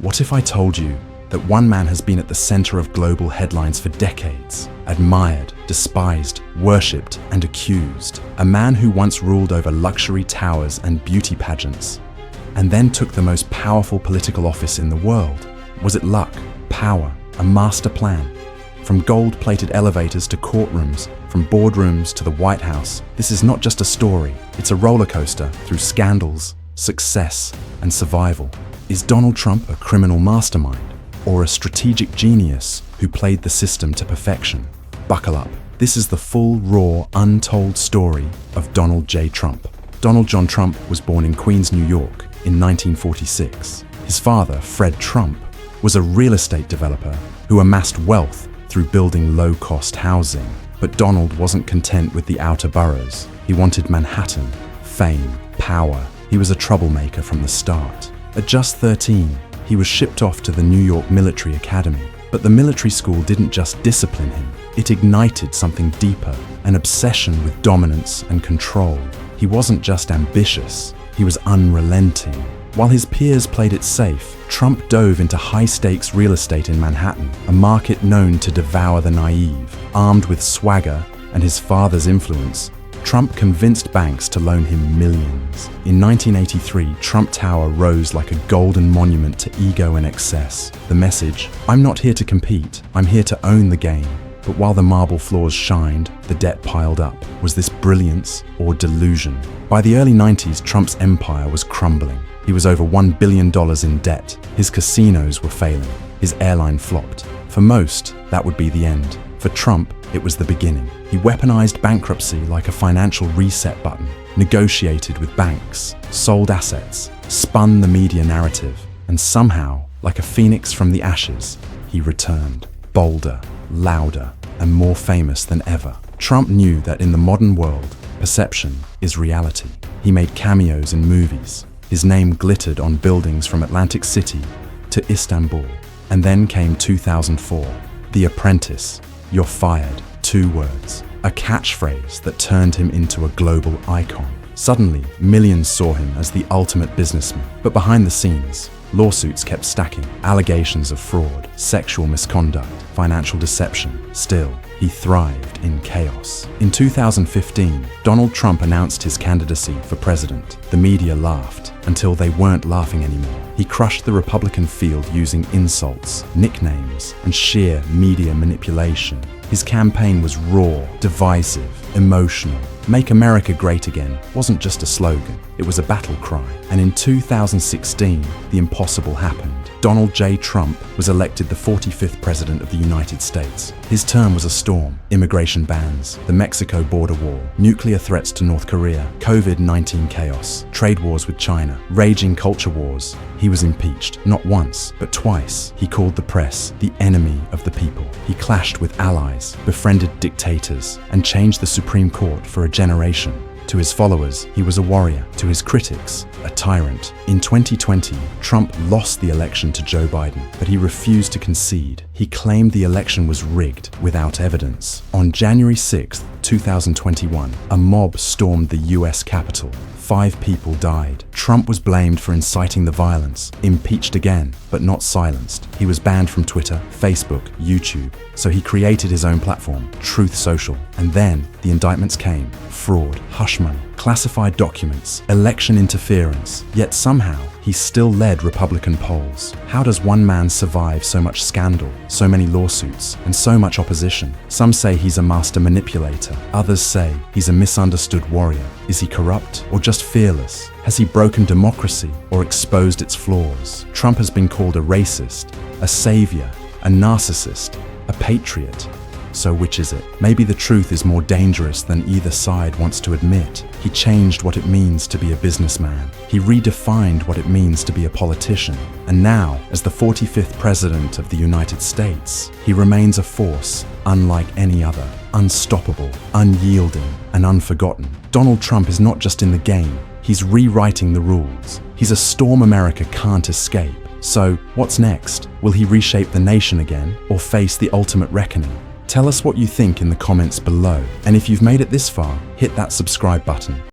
What if I told you that one man has been at the center of global headlines for decades, admired, despised, worshipped, and accused? A man who once ruled over luxury towers and beauty pageants, and then took the most powerful political office in the world. Was it luck, power, a master plan? From gold-plated elevators to courtrooms, from boardrooms to the White House, this is not just a story, it's a roller coaster through scandals, success, and survival. Is Donald Trump a criminal mastermind, or a strategic genius who played the system to perfection? Buckle up. This is the full, raw, untold story of Donald J. Trump. Donald John Trump was born in Queens, New York in 1946. His father, Fred Trump, was a real estate developer who amassed wealth through building low-cost housing. But Donald wasn't content with the outer boroughs. He wanted Manhattan, fame, power. He was a troublemaker from the start. At just 13, he was shipped off to the New York Military Academy. But the military school didn't just discipline him. It ignited something deeper, an obsession with dominance and control. He wasn't just ambitious, he was unrelenting. While his peers played it safe, Trump dove into high-stakes real estate in Manhattan, a market known to devour the naive. Armed with swagger and his father's influence, Trump convinced banks to loan him millions. In 1983, Trump Tower rose like a golden monument to ego and excess. The message, "I'm not here to compete, I'm here to own the game." But while the marble floors shined, the debt piled up. Was this brilliance or delusion? By the early 90s, Trump's empire was crumbling. He was over $1 billion in debt. His casinos were failing. His airline flopped. For most, that would be the end. For Trump, it was the beginning. He weaponized bankruptcy like a financial reset button, negotiated with banks, sold assets, spun the media narrative, and somehow, like a phoenix from the ashes, he returned, bolder, louder, and more famous than ever. Trump knew that in the modern world, perception is reality. He made cameos in movies. His name glittered on buildings from Atlantic City to Istanbul. And then came 2004, The Apprentice. You're fired. 2 words. A catchphrase that turned him into a global icon. Suddenly, millions saw him as the ultimate businessman. But behind the scenes, lawsuits kept stacking. Allegations of fraud, sexual misconduct, financial deception. Still, he thrived in chaos. In 2015, Donald Trump announced his candidacy for president. The media laughed until they weren't laughing anymore. He crushed the Republican field using insults, nicknames, and sheer media manipulation. His campaign was raw, divisive, emotional. Make America Great Again wasn't just a slogan, it was a battle cry. And in 2016, the impossible happened. Donald J. Trump was elected the 45th President of the United States. His term was a storm. Immigration bans, the Mexico border wall, nuclear threats to North Korea, COVID-19 chaos, trade wars with China, raging culture wars. He was impeached, not once, but twice. He called the press the enemy of the people. He clashed with allies, befriended dictators, and changed the Supreme Court for a generation. To his followers, he was a warrior. To his critics, a tyrant. In 2020, Trump lost the election to Joe Biden, but he refused to concede. He claimed the election was rigged without evidence. On January 6, 2021, a mob stormed the US Capitol. 5 people died. Trump was blamed for inciting the violence, impeached again, but not silenced. He was banned from Twitter, Facebook, YouTube, so he created his own platform, Truth Social. And then the indictments came. Fraud, hush money, classified documents, election interference. Yet somehow, he still led Republican polls. How does one man survive so much scandal, so many lawsuits, and so much opposition? Some say he's a master manipulator. Others say he's a misunderstood warrior. Is he corrupt or just fearless? Has he broken democracy or exposed its flaws? Trump has been called a racist, a savior, a narcissist, a patriot. So which is it? Maybe the truth is more dangerous than either side wants to admit. He changed what it means to be a businessman. He redefined what it means to be a politician. And now, as the 45th President of the United States, he remains a force unlike any other, unstoppable, unyielding, and unforgotten. Donald Trump is not just in the game, he's rewriting the rules. He's a storm America can't escape. So, what's next? Will he reshape the nation again, or face the ultimate reckoning? Tell us what you think in the comments below. And if you've made it this far, hit that subscribe button.